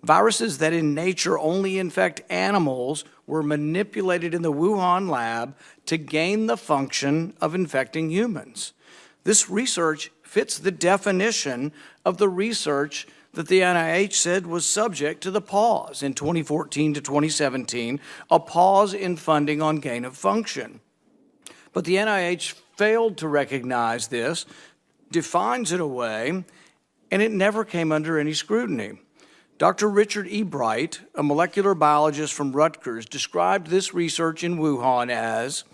Viruses that in nature only infect animals were manipulated in the Wuhan lab to gain the function of infecting humans. This research fits the definition of the research that the NIH said was subject to the pause in 2014 to 2017, a pause in funding on gain of function. But the NIH failed to recognize this, defines it away, and it never came under any scrutiny. Dr. Richard E. Bright, a molecular biologist from Rutgers, described this research in Wuhan as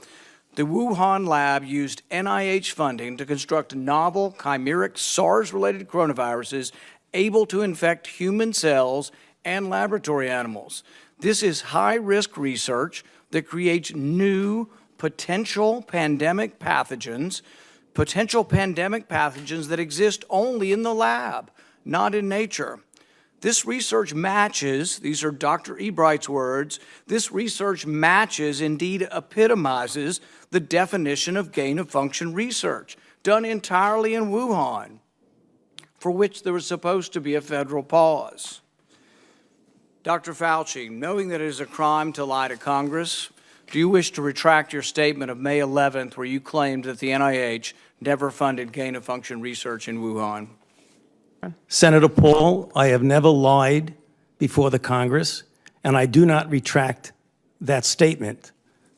the Wuhan lab used NIH funding to construct novel chimeric SARS-related coronaviruses able to infect human cells and laboratory animals. This is high-risk research that creates new potential pandemic pathogens that exist only in the lab, not in nature. This research matches, these are Dr. E. Bright's words, this research matches, indeed epitomizes, the definition of gain-of-function research, done entirely in Wuhan, for which there was supposed to be a federal pause. Dr. Fauci, knowing that it is a crime to lie to Congress, do you wish to retract your statement of May 11th where you claimed that the NIH never funded gain-of-function research in Wuhan? Senator Paul, I have never lied before the Congress, and I do not retract that statement.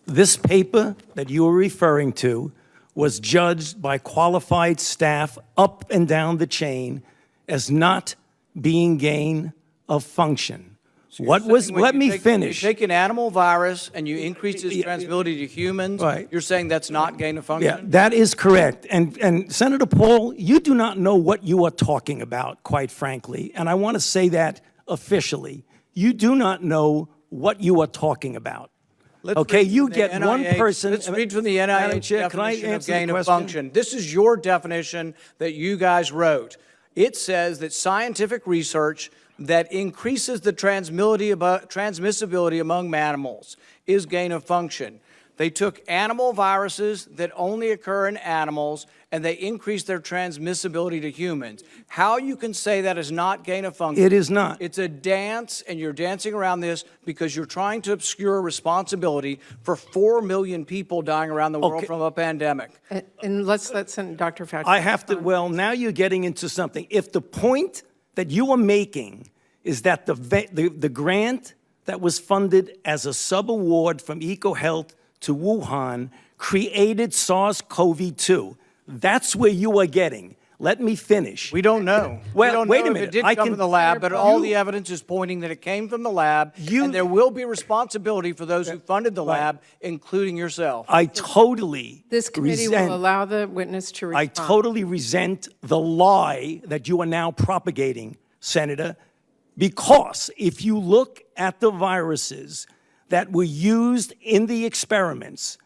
This paper that you are referring to was judged by qualified staff up and down the chain as not being gain of function. Let me finish. You take an animal virus and you increase its transmissibility to humans, right. You're saying that's not gain of function? Yeah, that is correct. And Senator Paul, you do not know what you are talking about, quite frankly. And I want to say that officially. You do not know what you are talking about. Okay, you get one person. Let's read from the NIH definition of gain of function. This is your definition that you guys wrote. It says that scientific research that increases the transmissibility among mammals is gain of function. They took animal viruses that only occur in animals and they increased their transmissibility to humans. How you can say that is not gain of function? It is not. It's a dance, and you're dancing around this because you're trying to obscure responsibility for 4 million people dying around the world from a pandemic. And let's let Dr. Fauci. I have to, well, now you're getting into something. If the point that you are making is that the grant that was funded as a sub-award from EcoHealth to Wuhan created SARS-CoV-2. That's where you are getting. Let me finish. We don't know. Well, we don't wait know a minute. If it did come from the lab, but all the evidence is pointing that it came from the lab, and there will be responsibility for those who funded the lab, including yourself. I totally This committee will allow the witness to respond. I totally resent the lie that you are now propagating, Senator, because if you look at the viruses that were used in the experiments,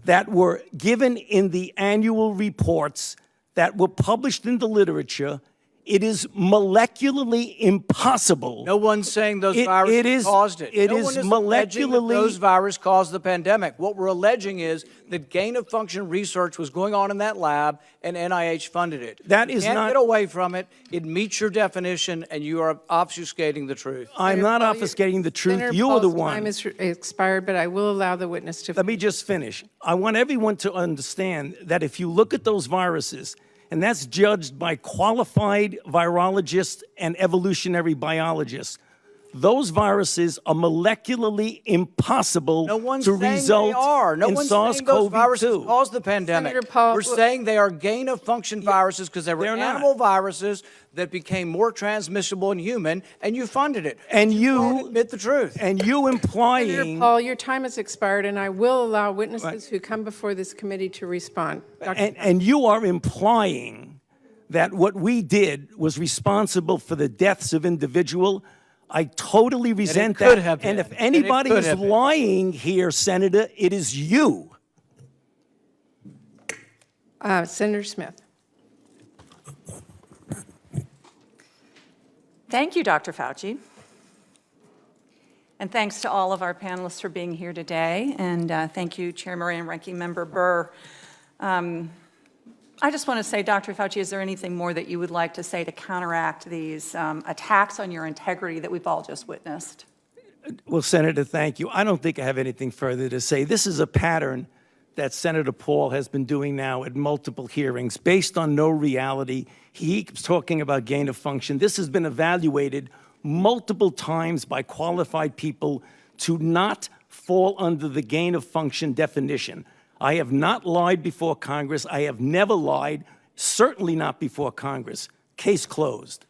that were given in the annual reports, that were published in the literature, it is molecularly impossible. No one's saying those viruses caused it. It no is one is molecularly. That those viruses caused the pandemic. What we're alleging is that gain-of-function research was going on in that lab, and NIH funded it. That is not. You can't get away from it. It meets your definition, and you are obfuscating the truth. I'm not obfuscating the truth. Senator You are the Paul's one. time is expired, but I will allow the witness to. Let me just finish. I want everyone to understand that if you look at those viruses, and that's judged by qualified virologists and evolutionary biologists, those viruses are molecularly impossible to result in SARS-CoV-2. Those viruses caused the pandemic. Senator Paul, we're saying they are gain-of-function viruses because they were animal viruses that became more transmissible in human, and you funded it. And you admit the truth. And you implying. Senator Paul, your time has expired, and I will allow witnesses who come before this committee to respond. And you are implying that what we did was responsible for the deaths of individuals. I totally resent that. And if anybody is lying here, Senator, it is you. Senator Smith. Thank you, Dr. Fauci. And thanks to all of our panelists for being here today. And thank you, Chair Murray and Ranking Member Burr. I I just want to say, Dr. Fauci, is there anything more that you would like to say to counteract these attacks on your integrity that we've all just witnessed? Well, Senator, thank you. I don't think I have anything further to say. This is a pattern that Senator Paul has been doing now at multiple hearings based on no reality. He keeps talking about gain of function. This has been evaluated multiple times by qualified people to not fall under the gain of function definition. I have not lied before Congress. I have never lied, certainly not before Congress. Case closed.